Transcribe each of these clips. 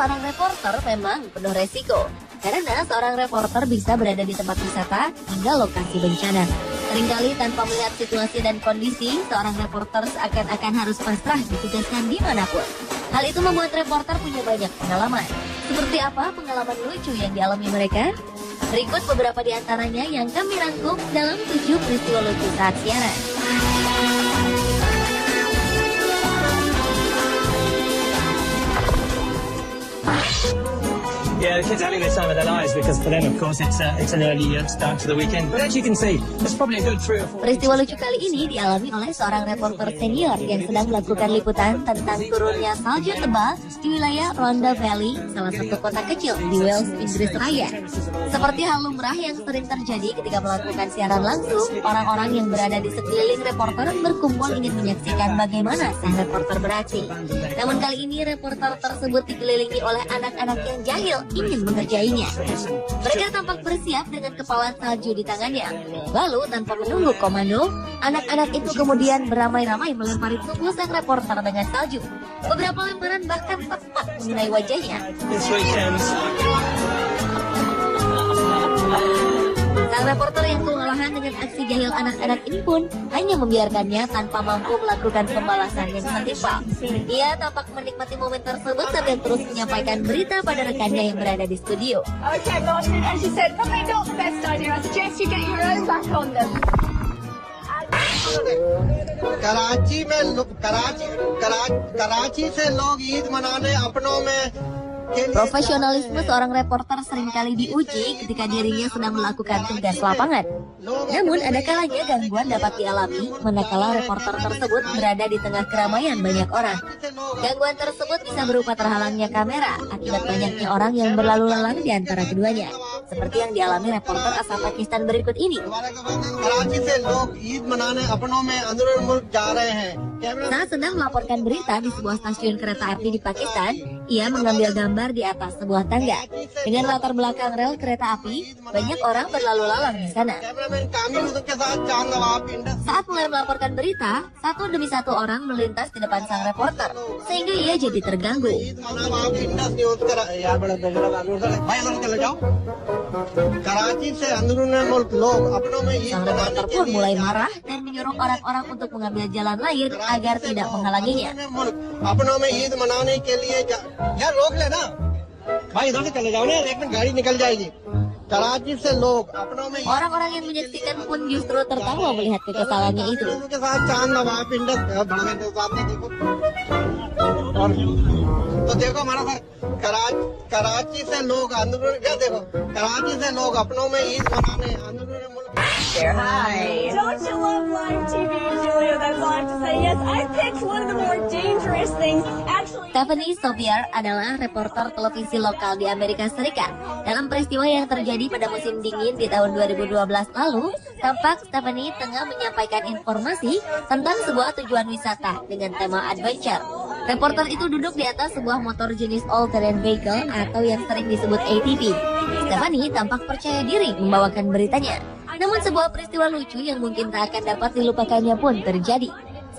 seorang reporter memang penuh resiko. Karena seorang reporter bisa berada di tempat wisata hingga lokasi bencana. Seringkali tanpa melihat situasi dan kondisi, seorang reporter seakan-akan harus pasrah ditugaskan dimanapun. Hal itu membuat reporter punya banyak pengalaman. Seperti apa pengalaman lucu yang dialami mereka? Berikut beberapa di antaranya yang kami rangkum dalam 7 peristiwa lucu saat siaran. Yeah, the kids are having the time of their lives because for them, of course, it's an early start to the weekend. But as you can see, there's probably a good 3 or 4. Peristiwa lucu kali ini dialami oleh seorang reporter senior yang sedang melakukan liputan tentang turunnya salju tebal di wilayah Rhondda Valley, salah satu kota kecil di Wales, Inggris Raya. Seperti hal lumrah yang sering terjadi ketika melakukan siaran langsung, orang-orang yang berada di sekeliling reporter berkumpul ingin menyaksikan bagaimana sang reporter beraksi. Namun kali ini reporter tersebut dikelilingi oleh anak-anak yang jahil ingin mengerjainya. Mereka tampak bersiap dengan kepalan salju di tangannya. Lalu tanpa menunggu komando, anak-anak itu kemudian beramai-ramai melempari tubuh sang reporter dengan salju. Beberapa lemparan bahkan tepat mengenai wajahnya. This weekend. Sang reporter yang kewalahan dengan aksi jahil anak-anak ini pun hanya membiarkannya tanpa mampu melakukan pembalasan yang setimpal. Ia tampak menikmati momen tersebut sambil terus menyampaikan berita pada rekannya yang berada di studio. Okay, Martin, as you said, probably not the best idea. I suggest you get your own back on them. Karachi से लोग ईद मनाने अपनों में Profesionalisme seorang reporter seringkali diuji ketika dirinya sedang melakukan tugas lapangan. Namun ada kalanya gangguan dapat dialami manakala reporter tersebut berada di tengah keramaian banyak orang. Gangguan tersebut bisa berupa terhalangnya kamera akibat banyaknya orang yang berlalu lalang di antara keduanya. Seperti yang dialami reporter asal Pakistan berikut ini. Saat sedang melaporkan berita di sebuah stasiun kereta api di Pakistan, ia mengambil gambar di atas sebuah tangga. Dengan latar belakang rel kereta api, banyak orang berlalu lalang di sana. Saat mulai melaporkan berita, satu demi satu orang melintas di depan sang reporter, sehingga ia jadi terganggu. Sang reporter pun mulai marah dan menyuruh orang-orang untuk mengambil jalan lain agar tidak menghalanginya. Orang-orang yang menyaksikan pun justru tertawa melihat kekesalannya itu. तो देखो हमारा सर कराची से लोग अंदरूनी क्या देखो कराची से लोग अपनों में ईद मनाने अंदरूनी मुल्क Hi. Don't you love live TV, Julia? That's all I have to say. Yes, I picked one of the more dangerous things. Actually, Stephanie Sobier adalah reporter televisi lokal di Amerika Serikat. Dalam peristiwa yang terjadi pada musim dingin di tahun 2012 lalu, tampak Stephanie tengah menyampaikan informasi tentang sebuah tujuan wisata dengan tema adventure. Reporter itu duduk di atas sebuah motor jenis all-terrain vehicle atau yang sering disebut ATV. Stephanie tampak percaya diri membawakan beritanya. Namun sebuah peristiwa lucu yang mungkin tak akan dapat dilupakannya pun terjadi.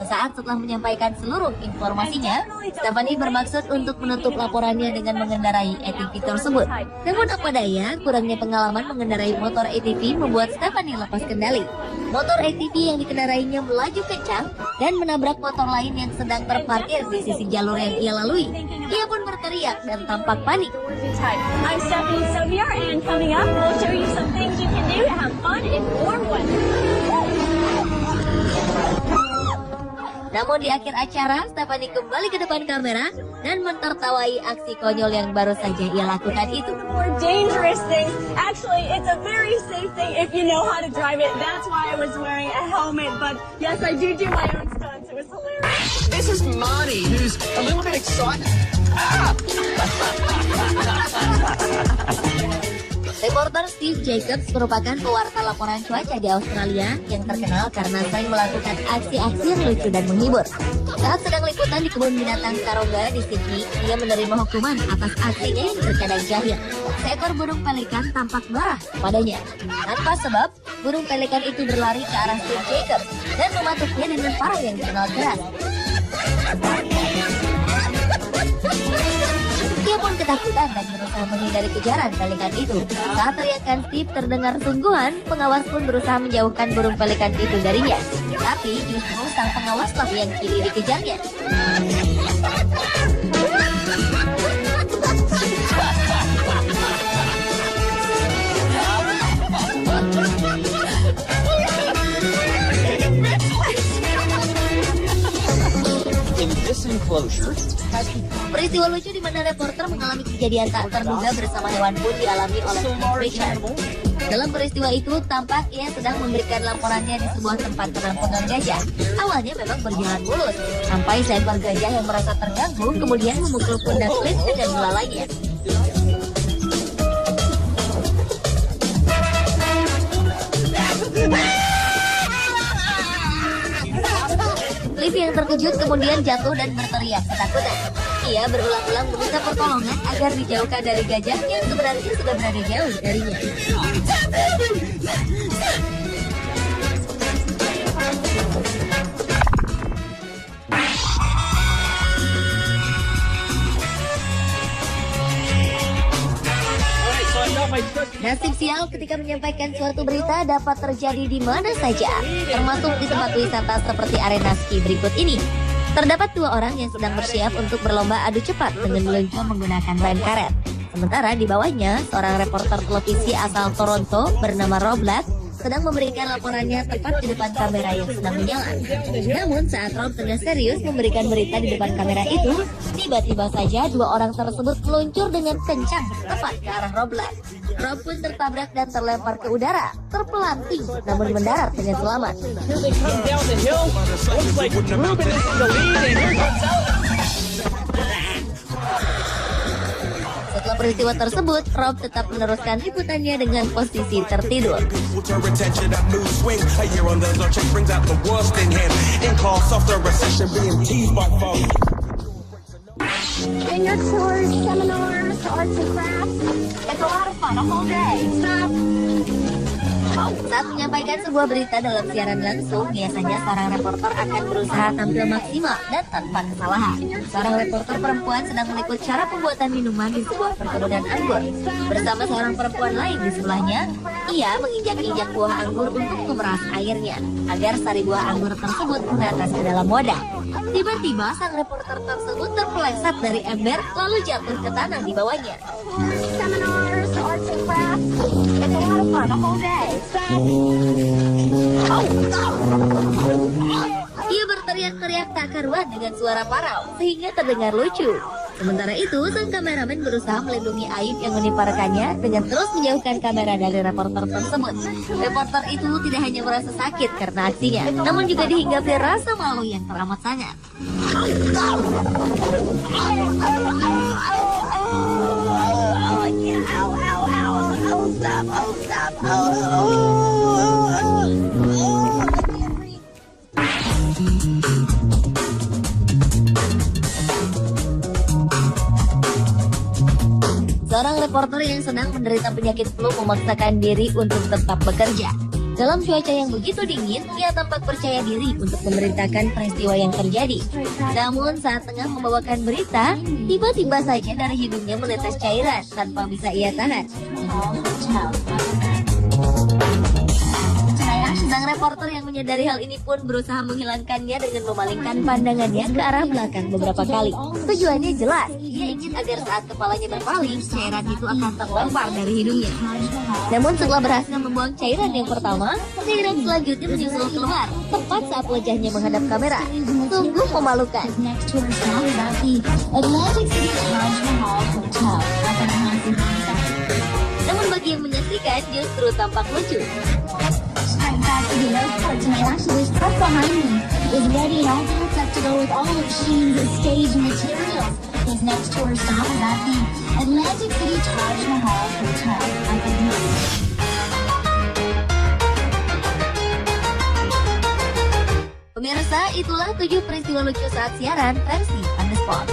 Sesaat setelah menyampaikan seluruh informasinya, Stephanie bermaksud untuk menutup laporannya dengan mengendarai ATV tersebut. Namun apa daya, kurangnya pengalaman mengendarai motor ATV membuat Stephanie lepas kendali. Motor ATV yang dikendarainya melaju kencang dan menabrak motor lain yang sedang terparkir di sisi jalur yang ia lalui. Ia pun berteriak dan tampak panik. I'm Stephanie Sobier, and coming up, we'll show you some things you can do to have fun in warm weather. Namun di akhir acara, Stephanie kembali ke depan kamera dan mentertawai aksi konyol yang baru saja ia lakukan itu. More dangerous things. Actually, it's a very safe thing if you know how to drive it. That's why I was wearing a helmet. But yes, I do my own stunts. It was hilarious. This is Marty, who's a little bit excited. Reporter Steve Jacobs merupakan pewarta laporan cuaca di Australia yang terkenal karena sering melakukan aksi-aksi yang lucu dan menghibur. Saat sedang liputan di kebun binatang Taronga di Sydney, ia menerima hukuman atas aksinya yang terkadang jahil. Seekor burung pelikan tampak marah padanya. Tanpa sebab, burung pelikan itu berlari ke arah Steve Jacobs dan mematuknya dengan parang yang dikenal keras. Ia pun ketakutan dan berusaha menghindari kejaran pelikan itu. Saat teriakan Steve terdengar sungguhan, pengawas pun berusaha menjauhkan burung pelikan itu darinya. Tapi justru sang pengawaslah yang kini dikejarnya. In this enclosure, Peristiwa lucu di mana reporter mengalami kejadian tak terduga bersama hewan pun dialami oleh Steve Richard. Dalam peristiwa itu, tampak ia sedang memberikan laporannya di sebuah tempat penampungan gajah. Awalnya memang berjalan mulus, sampai seekor gajah yang merasa terganggu kemudian memukul pundak Cliff dengan melalainya. Cliff yang terkejut kemudian jatuh dan berteriak ketakutan. Ia berulang-ulang meminta pertolongan agar dijauhkan dari gajah yang sebenarnya sudah berada jauh darinya. Nasib sial ketika menyampaikan suatu berita dapat terjadi di mana saja, termasuk di tempat wisata seperti arena ski berikut ini. Terdapat 2 orang yang sedang bersiap untuk berlomba adu cepat dengan meluncur menggunakan rem karet. Sementara di bawahnya, seorang reporter televisi asal Toronto bernama Rob Black sedang memberikan laporannya tepat di depan kamera yang sedang menyala. Namun saat Rob tengah serius memberikan berita di depan kamera itu, tiba-tiba saja 2 orang tersebut meluncur dengan kencang tepat ke arah Rob Black. Rob pun tertabrak dan terlempar ke udara, terpelanting namun mendarat dengan selamat. Here they come down the hill. Looks like Ruben is in the lead, and here comes out. Setelah peristiwa tersebut, Rob tetap meneruskan liputannya dengan posisi tertidur. In your tours, seminars, arts and crafts, it's a lot of fun, a whole day. Stop. Saat menyampaikan sebuah berita dalam siaran langsung, biasanya seorang reporter akan berusaha tampil maksimal dan tanpa kesalahan. Seorang reporter perempuan sedang meliput cara pembuatan minuman di sebuah perkebunan anggur. Bersama seorang perempuan lain di sebelahnya, ia menginjak-injak buah anggur untuk memeras airnya, agar sari buah anggur tersebut menetes ke dalam wadah. Tiba-tiba sang reporter tersebut terpeleset dari ember lalu jatuh ke tanah di bawahnya. Seminars, arts and crafts, it's a lot of fun, a whole day. Ia berteriak-teriak tak karuan dengan suara parau sehingga terdengar lucu. Sementara itu, sang kameramen berusaha melindungi aib yang menimpa rekannya dengan terus menjauhkan kamera dari reporter tersebut. Reporter itu tidak hanya merasa sakit karena aksinya, namun juga dihinggapi rasa malu yang teramat sangat. Seorang reporter yang sedang menderita penyakit flu memaksakan diri untuk tetap bekerja. Dalam cuaca yang begitu dingin, ia tampak percaya diri untuk memberitakan peristiwa yang terjadi. Namun saat tengah membawakan berita, tiba-tiba saja dari hidungnya menetes cairan tanpa bisa ia tahan. Sang reporter yang menyadari hal ini pun berusaha menghilangkannya dengan memalingkan pandangannya ke arah belakang beberapa kali. Tujuannya jelas, ia ingin agar saat kepalanya berpaling, cairan itu akan terlempar dari hidungnya. Namun setelah berhasil membuang cairan yang pertama, cairan selanjutnya menyusul keluar, tepat saat wajahnya menghadap kamera. Sungguh memalukan. Namun bagi yang menyaksikan justru tampak lucu. The airport tonight. Actually, this truck behind me is ready and all set to go with all of Shein's stage materials. His next tour stop is at the Atlantic City Taj Mahal Hotel. Pemirsa, itulah 7 peristiwa lucu saat siaran versi On The Spot.